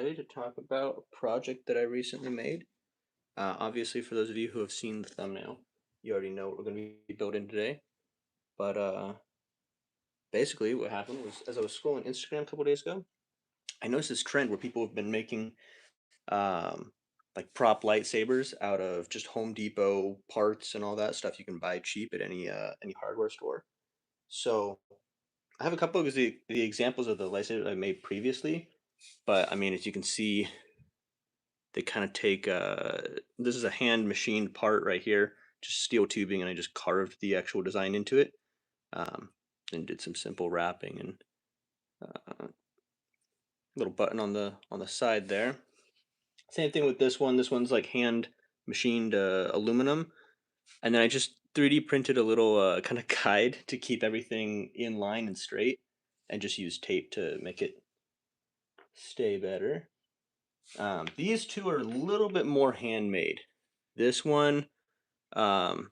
today to talk about a project that I recently made. Obviously, for those of you who have seen the thumbnail, you already know what we're going to be building today. But basically, what happened was as I was scrolling Instagram a couple days ago, I noticed this trend where people have been making um, like prop lightsabers out of just Home Depot parts and all that stuff you can buy cheap at any hardware store. So I have a couple of the examples of the lightsabers I made previously, but I mean, as you can see, they kind of take this is a hand machined part right here, just steel tubing, and I just carved the actual design into it, um, and did some simple wrapping and little button on the side there. Same thing with this one. This one's like hand machined aluminum, and then I just 3D printed a little kind of guide to keep everything in line and straight, and just use tape to make it stay better. These two are a little bit more handmade. This one, um,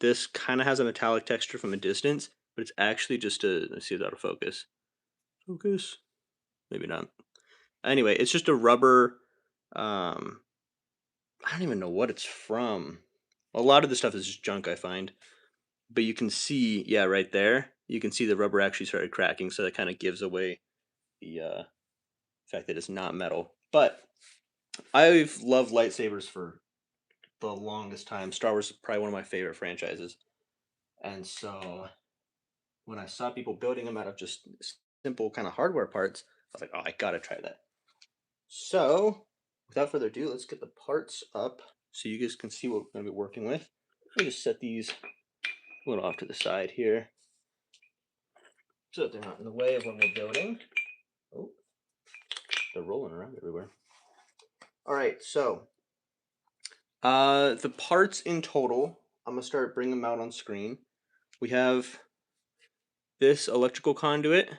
this kind of has a metallic texture from a distance, but it's actually just a, let's see if that'll focus. Focus. Maybe not. Anyway, it's just a rubber. Um, I don't even know what it's from. A lot of the stuff is just junk I find, but you can see, yeah, right there, you can see the rubber actually started cracking, so that kind of gives away the fact that it's not metal. But I've loved lightsabers for the longest time. Star Wars is probably one of my favorite franchises, and so when I saw people building them out of just simple kind of hardware parts, I was like, oh, I gotta try that. So, without further ado, let's get the parts up so you guys can see what we're gonna be working with. Let me just set these a little off to the side here so that they're not in the way of when we're building. Oh, they're rolling around everywhere. All right, so the parts in total, I'm gonna start bringing them out on screen. We have this electrical conduit.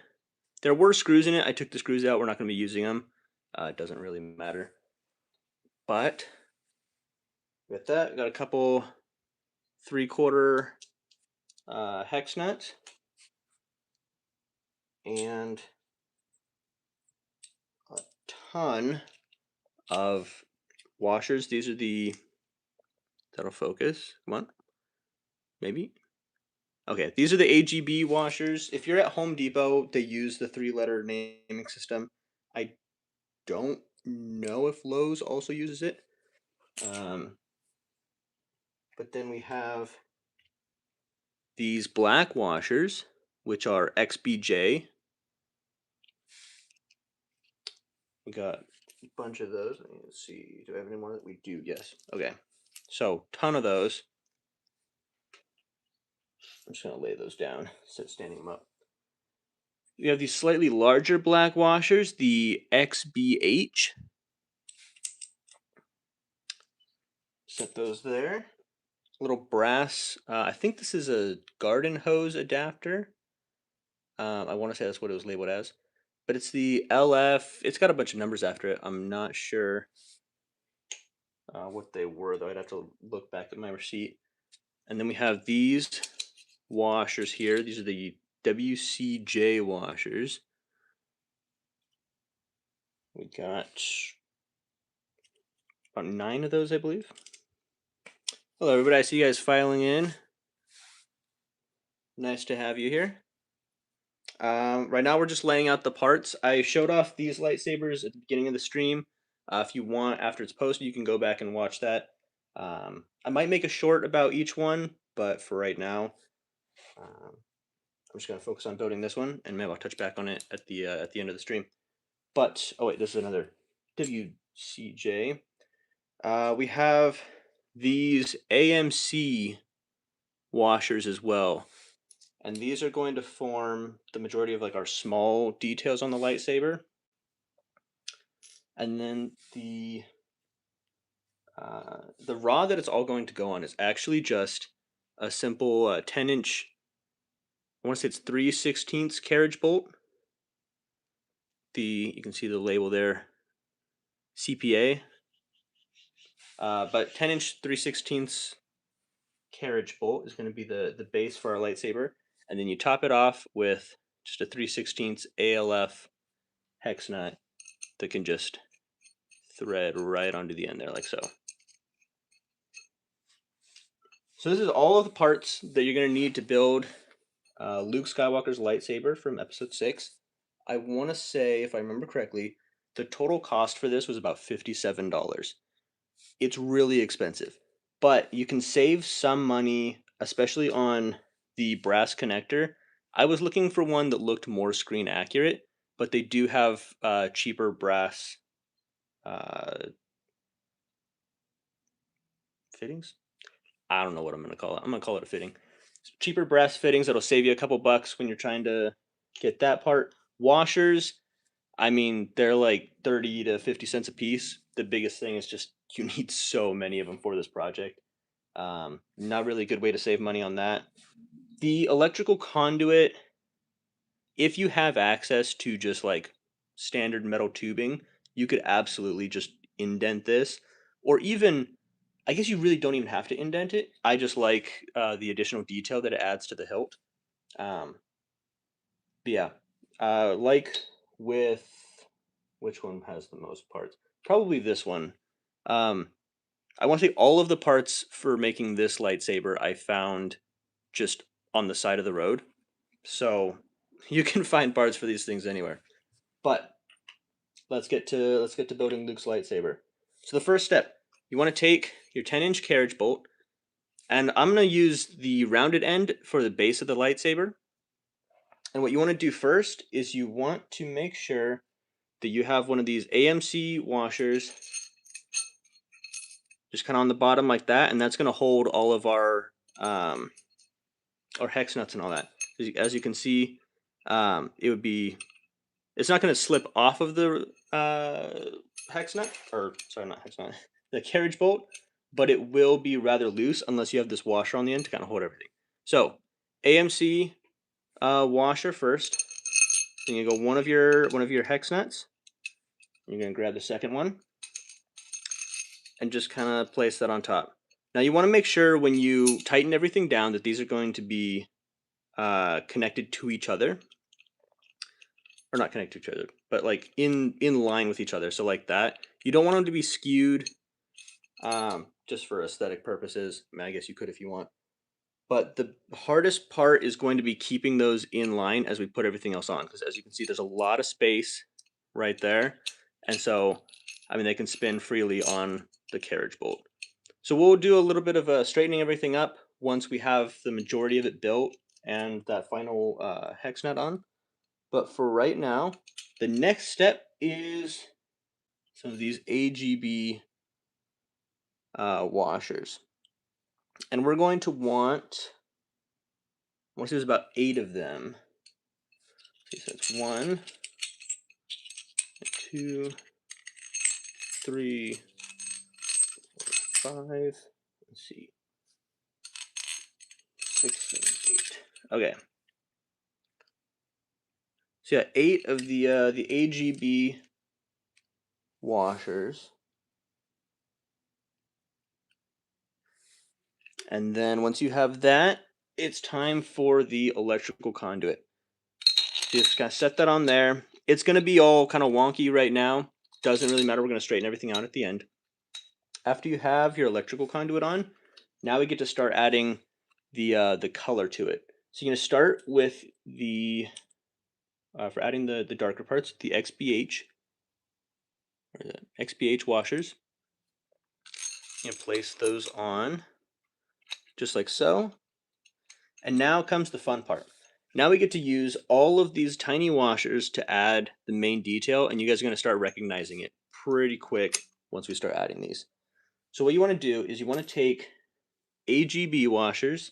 There were screws in it. I took the screws out. We're not going to be using them. It doesn't really matter. But with that, got a couple 3/4 hex nuts and a ton of washers. These are the, that'll focus. Come on. Maybe. Okay, these are the AGB washers. If you're at Home Depot, they use the 3-letter naming system. I don't know if Lowe's also uses it. But then we have these black washers, which are XBJ. We got a bunch of those. Let's see, do I have any more? We do, yes. Okay, so ton of those. I'm just gonna lay those down instead of standing them up. We have these slightly larger black washers, the XBH. Set those there. Little brass, I think this is a garden hose adapter. I want to say that's what it was labeled as. But it's the LF. It's got a bunch of numbers after it. I'm not sure what they were, though. I'd have to look back at my receipt. And then we have these washers here. These are the WCJ washers. We got about 9 of those, I believe. Hello, everybody. I see you guys filing in. Nice to have you here. Right now, we're just laying out the parts. I showed off these lightsabers at the beginning of the stream. If you want, after it's posted, you can go back and watch that. I might make a short about each one, but for right now, I'm just going to focus on building this one, and maybe I'll touch back on it at the end of the stream. But, oh wait, this is another WCJ. We have these AMC washers as well. And these are going to form the majority of like our small details on the lightsaber. And then the rod that it's all going to go on is actually just a simple 10-inch, I want to say it's 3/16 carriage bolt. You can see the label there, CPA. But 10-inch 3/16 carriage bolt is going to be the base for our lightsaber. And then you top it off with just a 3/16 ALF hex nut that can just thread right onto the end there, like so. So this is all of the parts that you're going to need to build Luke Skywalker's lightsaber from Episode 6. I want to say, if I remember correctly, the total cost for this was about $57. It's really expensive, but you can save some money, especially on the brass connector. I was looking for one that looked more screen accurate, but they do have cheaper brass uh, fittings. I don't know what I'm going to call it. I'm going to call it a fitting. Cheaper brass fittings that'll save you a couple bucks when you're trying to get that part. Washers, I mean, they're like 30 to 50 cents a piece. The biggest thing is just you need so many of them for this project. Not really a good way to save money on that. The electrical conduit, if you have access to just like standard metal tubing, you could absolutely just indent this. Or even, I guess you really don't even have to indent it. I just like the additional detail that it adds to the hilt. Um, but yeah, like with which one has the most parts? Probably this one. Um, I want to say all of the parts for making this lightsaber I found just on the side of the road. So you can find parts for these things anywhere. But let's get to building Luke's lightsaber. So the first step, you want to take your 10-inch carriage bolt, and I'm going to use the rounded end for the base of the lightsaber. And what you want to do first is you want to make sure that you have one of these AMC washers just kind of on the bottom like that, and that's going to hold all of our hex nuts and all that. As you can see, it would be, it's not going to slip off of the hex nut, or sorry, not hex nut, the carriage bolt, but it will be rather loose unless you have this washer on the end to kind of hold everything. So AMC washer first. Then you go one of your hex nuts. You're going to grab the second one and just kind of place that on top. Now you want to make sure when you tighten everything down that these are going to be connected to each other, or not connected to each other, but like in line with each other. So like that. You don't want them to be skewed, just for aesthetic purposes. I mean, I guess you could if you want. But the hardest part is going to be keeping those in line as we put everything else on, because as you can see, there's a lot of space right there, and so I mean they can spin freely on the carriage bolt. So we'll do a little bit of straightening everything up once we have the majority of it built and that final hex nut on. But for right now, the next step is some of these AGB washers. And we're going to want, I want to say there's about 8 of them. Okay, so it's 1, 2, 3, 4, 5, let's see, 6, 7, 8. Okay. So yeah, 8 of the AGB washers. And then once you have that, it's time for the electrical conduit. So just kind of set that on there. It's going to be all kind of wonky right now. Doesn't really matter. We're going to straighten everything out at the end. After you have your electrical conduit on, now we get to start adding the color to it. So you're going to start with the for adding the darker parts, the XBH or the XBH washers. And place those on just like so. And now comes the fun part. Now we get to use all of these tiny washers to add the main detail, and you guys are going to start recognizing it pretty quick once we start adding these. So what you want to do is you want to take AGB washers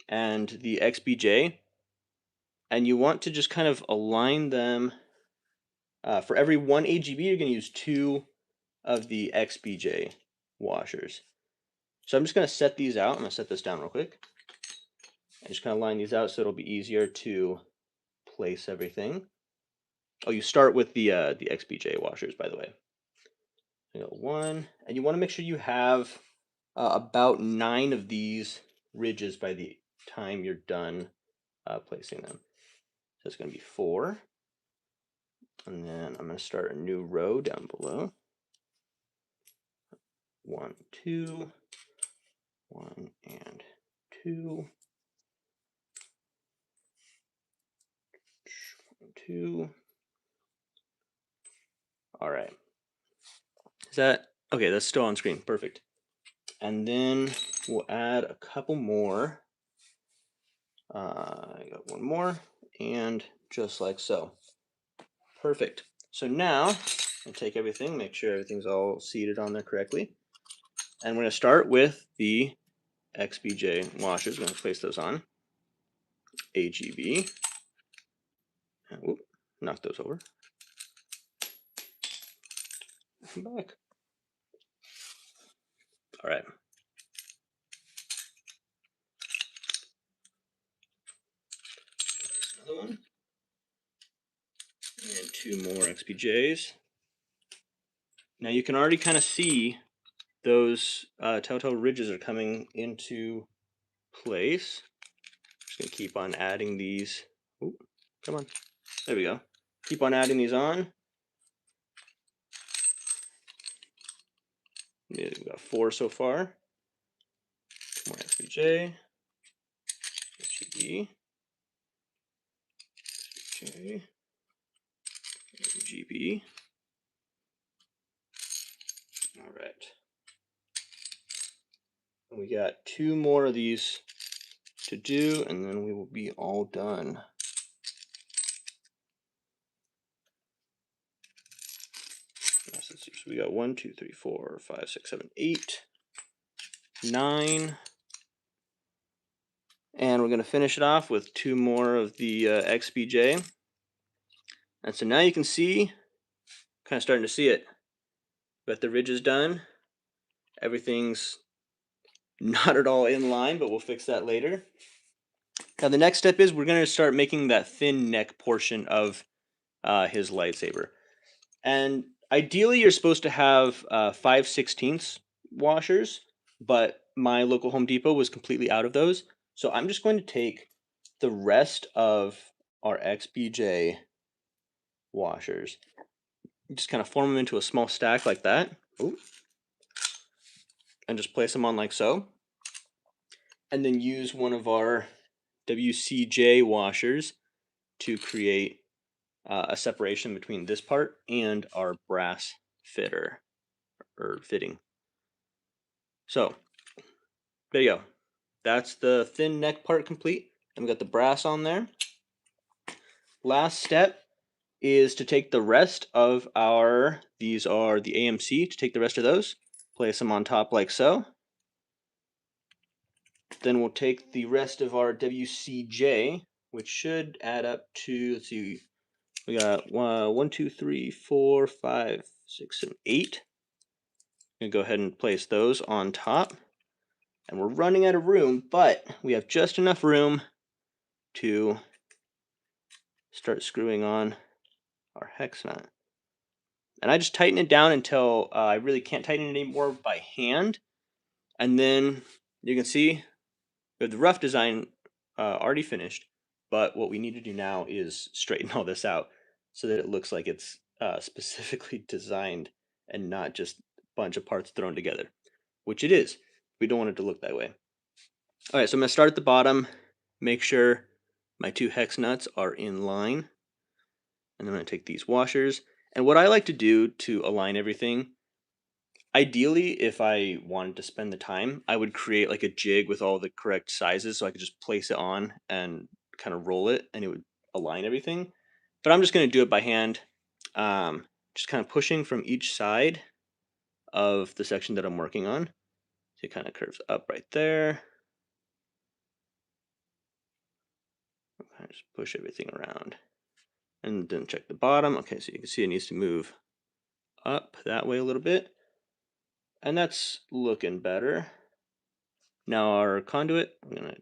and the XBJ, and you want to just kind of align them. For every 1 AGB, you're going to use 2 of the XBJ washers. So I'm just going to set these out. I'm going to set this down real quick. I just kind of line these out so it'll be easier to place everything. Oh, you start with the XBJ washers, by the way. You got 1, and you want to make sure you have about 9 of these ridges by the time you're done placing them. So it's going to be 4, and then I'm going to start a new row down below. 1, 2, 1 and 2, 2. All right. Is that okay? That's still on screen. Perfect. And then we'll add a couple more. I got one more, and just like so. Perfect. So now I'll take everything, make sure everything's all seated on there correctly. And we're going to start with the XBJ washers. We're going to place those on. AGB. And, whoop, knock those over. Come back. All right. Another one. And 2 more XBJs. Now you can already kind of see those telltale ridges are coming into place. Just going to keep on adding these. Ooh, come on. There we go. Keep on adding these on. We've got 4 so far. More XBJ. GB. Okay. GB. All right. And we got 2 more of these to do, and then we will be all done. So we got 1, 2, 3, 4, 5, 6, 7, 8, 9. And we're going to finish it off with 2 more of the XBJ. And so now you can see, kind of starting to see it. But the ridge is done. Everything's not at all in line, but we'll fix that later. Now the next step is we're going to start making that thin neck portion of his lightsaber. And ideally you're supposed to have 5/16 washers, but my local Home Depot was completely out of those. So I'm just going to take the rest of our XBJ washers, just kind of form them into a small stack like that. Ooh. And just place them on like so. And then use one of our WCJ washers to create a separation between this part and our brass fitter or fitting. So there you go. That's the thin neck part complete. And we got the brass on there. Last step is to take the rest of our, these are the AMC, to take the rest of those, place them on top like so. Then we'll take the rest of our WCJ, which should add up to, let's see, we got 1, 2, 3, 4, 5, 6, 7, 8. I'm going to go ahead and place those on top. And we're running out of room, but we have just enough room to start screwing on our hex nut. And I just tighten it down until I really can't tighten it anymore by hand. And then you can see we have the rough design already finished. But what we need to do now is straighten all this out so that it looks like it's specifically designed and not just a bunch of parts thrown together, which it is. We don't want it to look that way. All right, so I'm going to start at the bottom, make sure my 2 hex nuts are in line. And then I'm going to take these washers. And what I like to do to align everything, ideally, if I wanted to spend the time, I would create like a jig with all the correct sizes so I could just place it on and kind of roll it and it would align everything. But I'm just going to do it by hand, just kind of pushing from each side of the section that I'm working on. So it kind of curves up right there. Kind of just push everything around. And then check the bottom. Okay, so you can see it needs to move up that way a little bit. And that's looking better. Now our conduit, I'm going to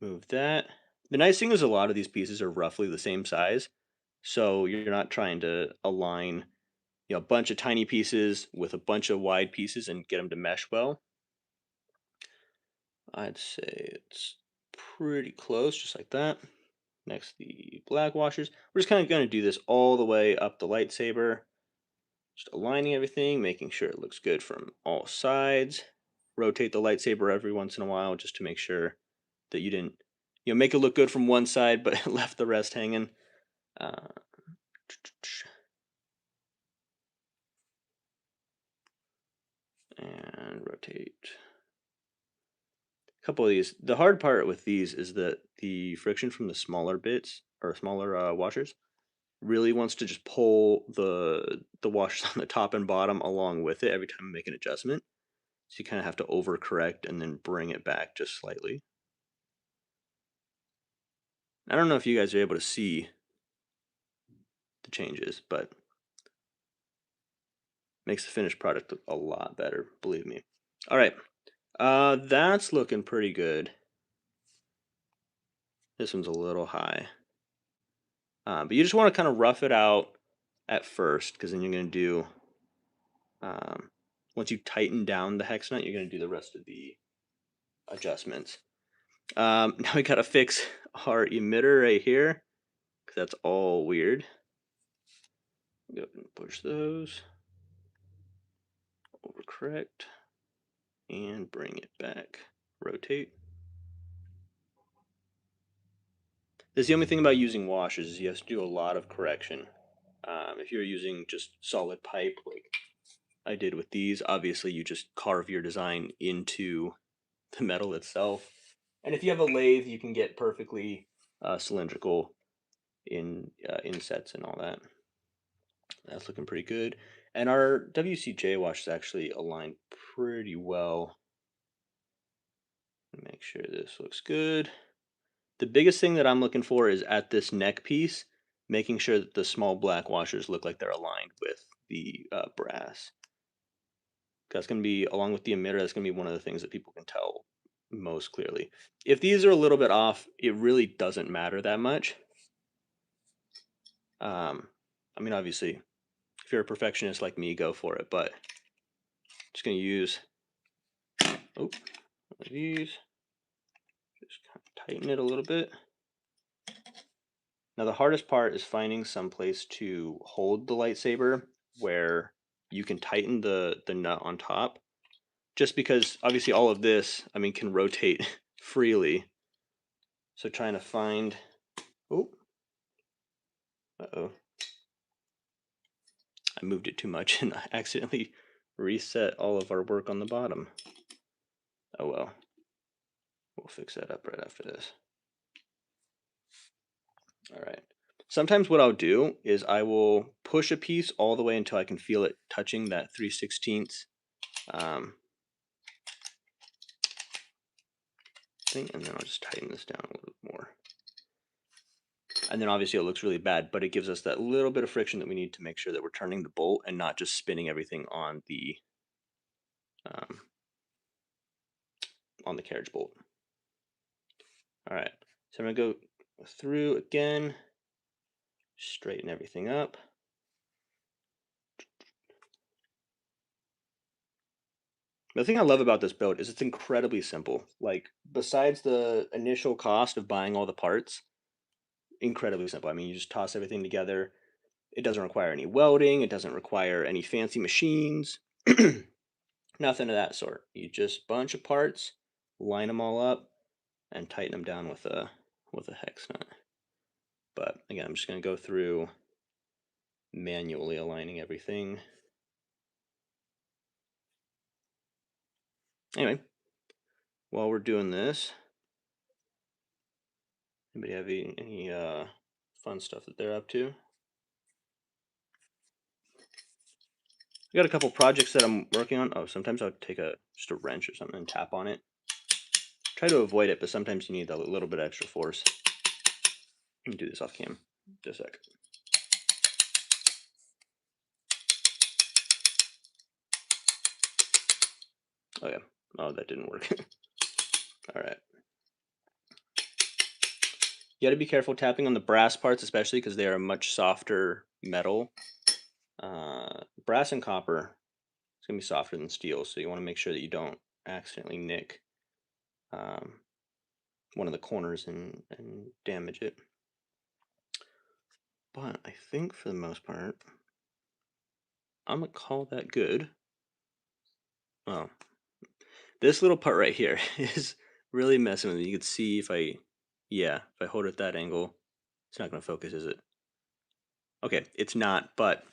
move that. The nice thing is a lot of these pieces are roughly the same size. So you're not trying to align a bunch of tiny pieces with a bunch of wide pieces and get them to mesh well. I'd say it's pretty close, just like that. Next, the black washers. We're just kind of going to do this all the way up the lightsaber. Just aligning everything, making sure it looks good from all sides. Rotate the lightsaber every once in a while just to make sure that you didn't, make it look good from one side but left the rest hanging. Uh, and rotate. A couple of these. The hard part with these is that the friction from the smaller bits or smaller washers really wants to just pull the washers on the top and bottom along with it every time I make an adjustment. So you kind of have to overcorrect and then bring it back just slightly. I don't know if you guys are able to see the changes, but makes the finished product look a lot better, believe me. All right, that's looking pretty good. This one's a little high. But you just want to kind of rough it out at first, because then you're going to do, once you tighten down the hex nut, you're going to do the rest of the adjustments. Now we got to fix our emitter right here, because that's all weird. Go ahead and push those, overcorrect, and bring it back. Rotate. That's the only thing about using washers is you have to do a lot of correction. If you're using just solid pipe like I did with these, obviously you just carve your design into the metal itself. And if you have a lathe, you can get perfectly cylindrical insets and all that. That's looking pretty good. And our WCJ wash is actually aligned pretty well. Make sure this looks good. The biggest thing that I'm looking for is at this neck piece, making sure that the small black washers look like they're aligned with the brass. That's going to be, along with the emitter, that's going to be one of the things that people can tell most clearly. If these are a little bit off, it really doesn't matter that much. I mean, obviously, if you're a perfectionist like me, go for it. But I'm just going to use one of these. Just kind of tighten it a little bit. Now the hardest part is finding some place to hold the lightsaber where you can tighten the nut on top. Just because obviously all of this, I mean, can rotate freely. So trying to find, uh-oh. I moved it too much and I accidentally reset all of our work on the bottom. Oh well. We'll fix that up right after this. All right. Sometimes what I'll do is I will push a piece all the way until I can feel it touching that 3/16 thing, and then I'll just tighten this down a little bit more. And then obviously it looks really bad, but it gives us that little bit of friction that we need to make sure that we're turning the bolt and not just spinning everything on the carriage bolt. All right, so I'm gonna go through again, straighten everything up. The thing I love about this boat is it's incredibly simple. Like, besides the initial cost of buying all the parts, incredibly simple. I mean, you just toss everything together. It doesn't require any welding. It doesn't require any fancy machines. Nothing of that sort. You just bunch of parts, line them all up, and tighten them down with a hex nut. But again, I'm just going to go through manually aligning everything. Anyway, while we're doing this, anybody have any fun stuff that they're up to? I got a couple projects that I'm working on. Oh, sometimes I'll take just a wrench or something and tap on it. Try to avoid it, but sometimes you need a little bit of extra force. Let me do this off cam. Just a sec. Oh yeah. Oh, that didn't work. All right. You got to be careful tapping on the brass parts, especially because they are a much softer metal. Brass and copper is going to be softer than steel, so you want to make sure that you don't accidentally nick one of the corners and damage it. But I think for the most part, I'm gonna call that good. Well, this little part right here is really messing with me. You can see if I, yeah, if I hold it at that angle, it's not gonna focus, is it? Okay, it's not, but I'm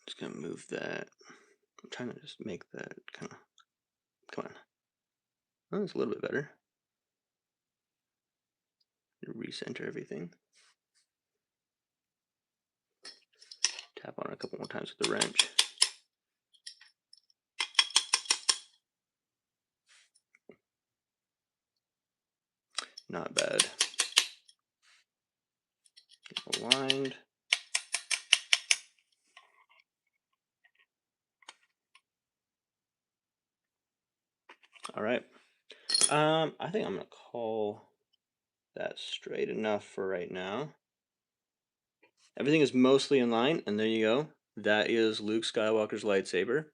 just gonna move that. I'm trying to just make that kind of, come on. Oh, it's a little bit better. Recenter everything. Tap on it a couple more times with the wrench. Not bad. Aligned. All right. I think I'm gonna call that straight enough for right now. Everything is mostly in line, and there you go. That is Luke Skywalker's lightsaber.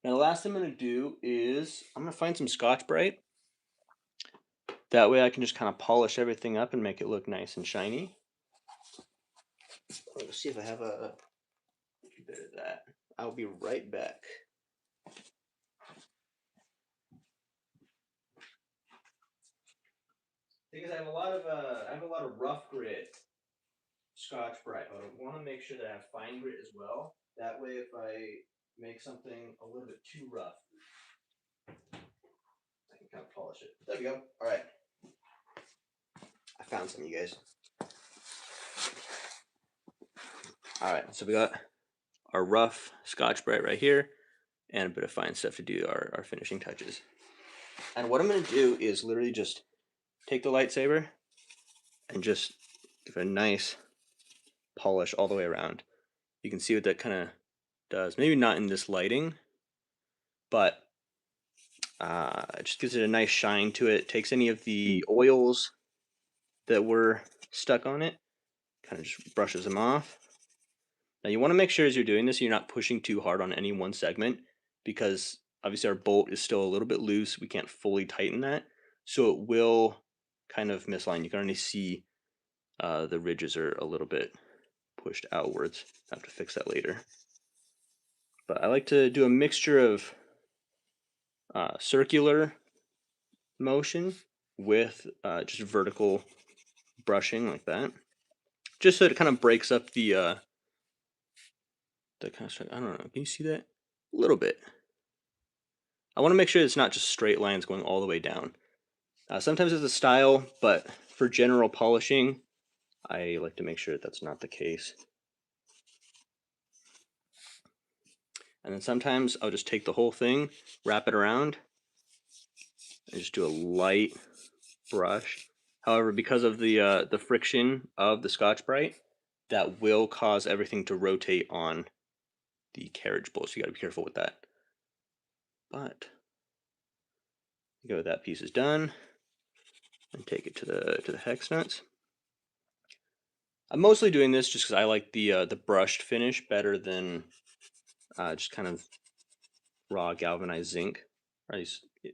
Now, the last thing I'm gonna do is I'm gonna find some Scotch Brite. That way I can just kind of polish everything up and make it look nice and shiny. Let's see if I have a bit of that. I'll be right back. Because I have a lot of rough grit Scotch Brite, but I want to make sure that I have fine grit as well. That way, if I make something a little bit too rough, I can kind of polish it. There we go. All right, I found some, you guys. All right, so we got our rough Scotch Brite right here, and a bit of fine stuff to do our finishing touches. And what I'm going to do is literally just take the lightsaber and just give it a nice polish all the way around. You can see what that kind of does. Maybe not in this lighting, but it just gives it a nice shine to it. Takes any of the oils that were stuck on it, kind of just brushes them off. Now you want to make sure as you're doing this, you're not pushing too hard on any one segment, because obviously our bolt is still a little bit loose. We can't fully tighten that, so it will kind of misalign. You can only see the ridges are a little bit pushed outwards. I have to fix that later. But I like to do a mixture of circular motion with just vertical brushing like that, just so it kind of breaks up the kind of, I don't know, can you see that? A little bit. I want to make sure it's not just straight lines going all the way down. Sometimes it's a style, but for general polishing, I like to make sure that that's not the case. And then sometimes I'll just take the whole thing, wrap it around, and just do a light brush. However, because of the friction of the Scotch Brite, that will cause everything to rotate on the carriage bolt, so you got to be careful with that. But go, that piece is done, and take it to the hex nuts. I'm mostly doing this just because I like the brushed finish better than just kind of raw galvanized zinc. Or at least this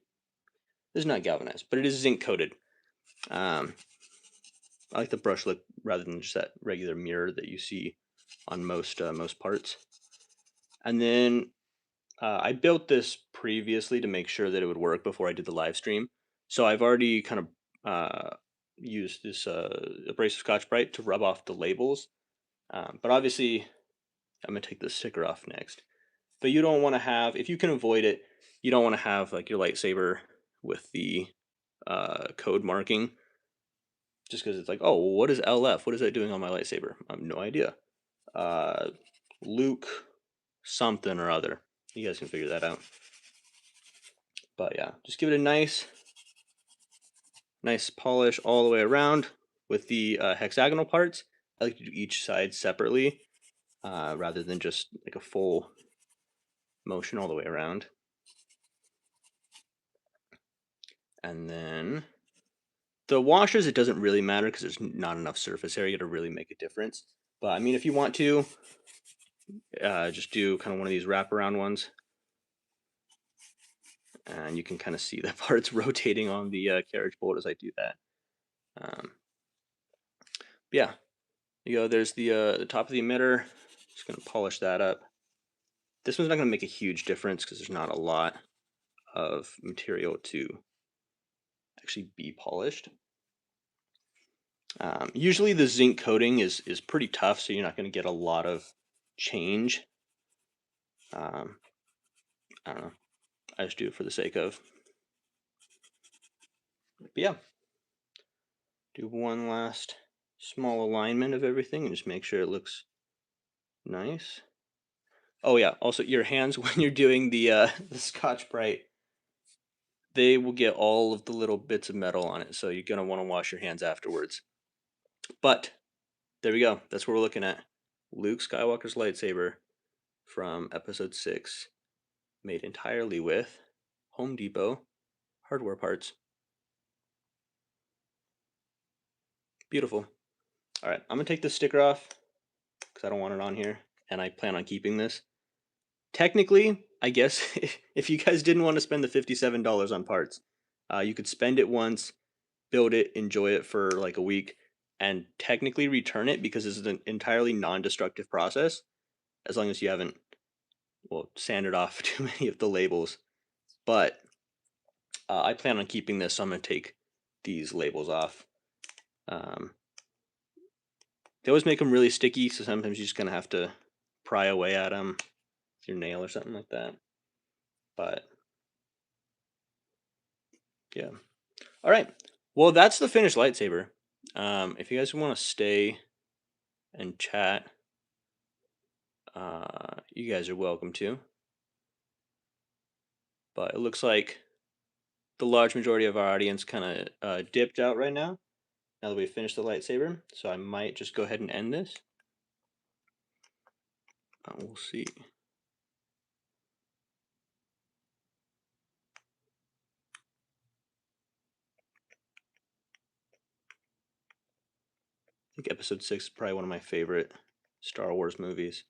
is not galvanized, but it is zinc coated. I like the brush look rather than just that regular mirror that you see on most parts. And then I built this previously to make sure that it would work before I did the live stream. So I've already kind of used this abrasive Scotch Brite to rub off the labels. But obviously, I'm gonna take the sticker off next. But you don't want to have, if you can avoid it, you don't want to have like your lightsaber with the code marking, just because it's like, oh, well, what is LF? What is that doing on my lightsaber? I have no idea. Luke something or other. You guys can figure that out. But yeah, just give it a nice polish all the way around with the hexagonal parts. I like to do each side separately rather than just like a full motion all the way around. And then the washers, it doesn't really matter because there's not enough surface area to really make a difference. But I mean, if you want to, just do kind of one of these wraparound ones. And you can kind of see the parts rotating on the carriage bolt as I do that. Yeah, You go. There's the top of the emitter. Just gonna polish that up. This one's not gonna make a huge difference because there's not a lot of material to actually be polished. Usually the zinc coating is pretty tough, so you're not going to get a lot of change. I don't know. I just do it for the sake of. But yeah, do one last small alignment of everything and just make sure it looks nice. Oh yeah, also your hands when you're doing the Scotch-Brite, they will get all of the little bits of metal on it, so you're gonna want to wash your hands afterwards. But there we go. That's what we're looking at. Luke Skywalker's lightsaber from Episode 6, made entirely with Home Depot hardware parts. Beautiful. All right, I'm gonna take this sticker off because I don't want it on here, and I plan on keeping this. Technically, I guess if you guys didn't want to spend the $57 on parts, you could spend it once, build it, enjoy it for like a week, and technically return it because this is an entirely non-destructive process, as long as you haven't, well, sanded off too many of the labels. But I plan on keeping this, so I'm going to take these labels off. They always make them really sticky, so sometimes you're just going to have to pry away at them with your nail or something like that. But yeah. All right. Well, that's the finished lightsaber. If you guys want to stay and chat, you guys are welcome to. But it looks like the large majority of our audience kind of dipped out right now that we finished the lightsaber. So I might just go ahead and end this. We'll see. I think Episode 6 is probably one of my favorite Star Wars movies.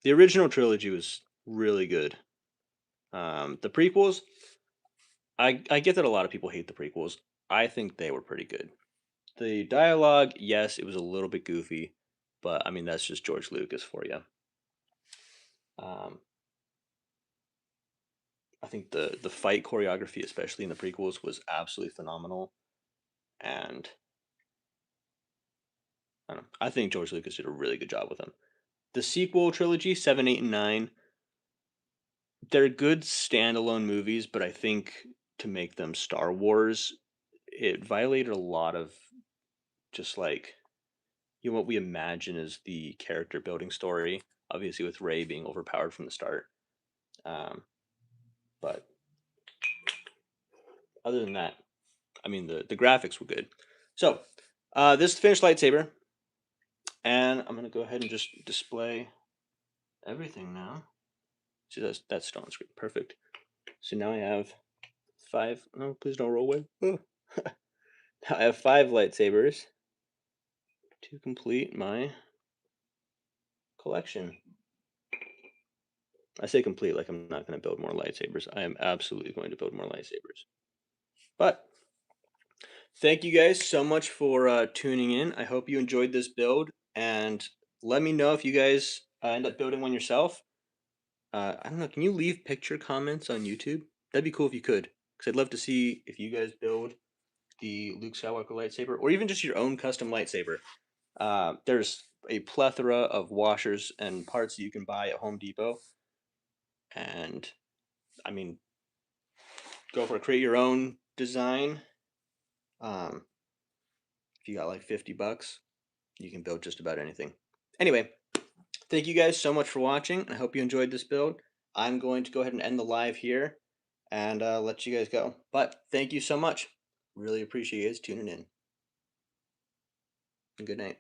The original trilogy was really good. The prequels, I get that a lot of people hate the prequels. I think they were pretty good. The dialogue, yes, it was a little bit goofy, but I mean that's just George Lucas for you. I think the fight choreography, especially in the prequels, was absolutely phenomenal, and I think George Lucas did a really good job with them. The sequel trilogy, 7, 8, and 9, they're good standalone movies, but I think to make them Star Wars, it violated a lot of just like what we imagine as the character building story. Obviously, with Rey being overpowered from the start, but other than that, I mean the graphics were good. So this is the finished lightsaber, and I'm gonna go ahead and just display everything now. See that's still on screen. Perfect. So now I have 5. No, please don't roll away. Oh. Now I have 5 lightsabers to complete my collection. I say complete like I'm not going to build more lightsabers. I am absolutely going to build more lightsabers. But thank you guys so much for tuning in. I hope you enjoyed this build, and let me know if you guys end up building one yourself. I don't know. Can you leave picture comments on YouTube? That'd be cool if you could, because I'd love to see if you guys build the Luke Skywalker lightsaber, or even just your own custom lightsaber. There's a plethora of washers and parts that you can buy at Home Depot, and I mean, go for it. Create your own design. If you got like $50, you can build just about anything. Anyway, thank you guys so much for watching. I hope you enjoyed this build. I'm going to go ahead and end the live here and let you guys go. But thank you so much. Really appreciate you guys tuning in. And good night.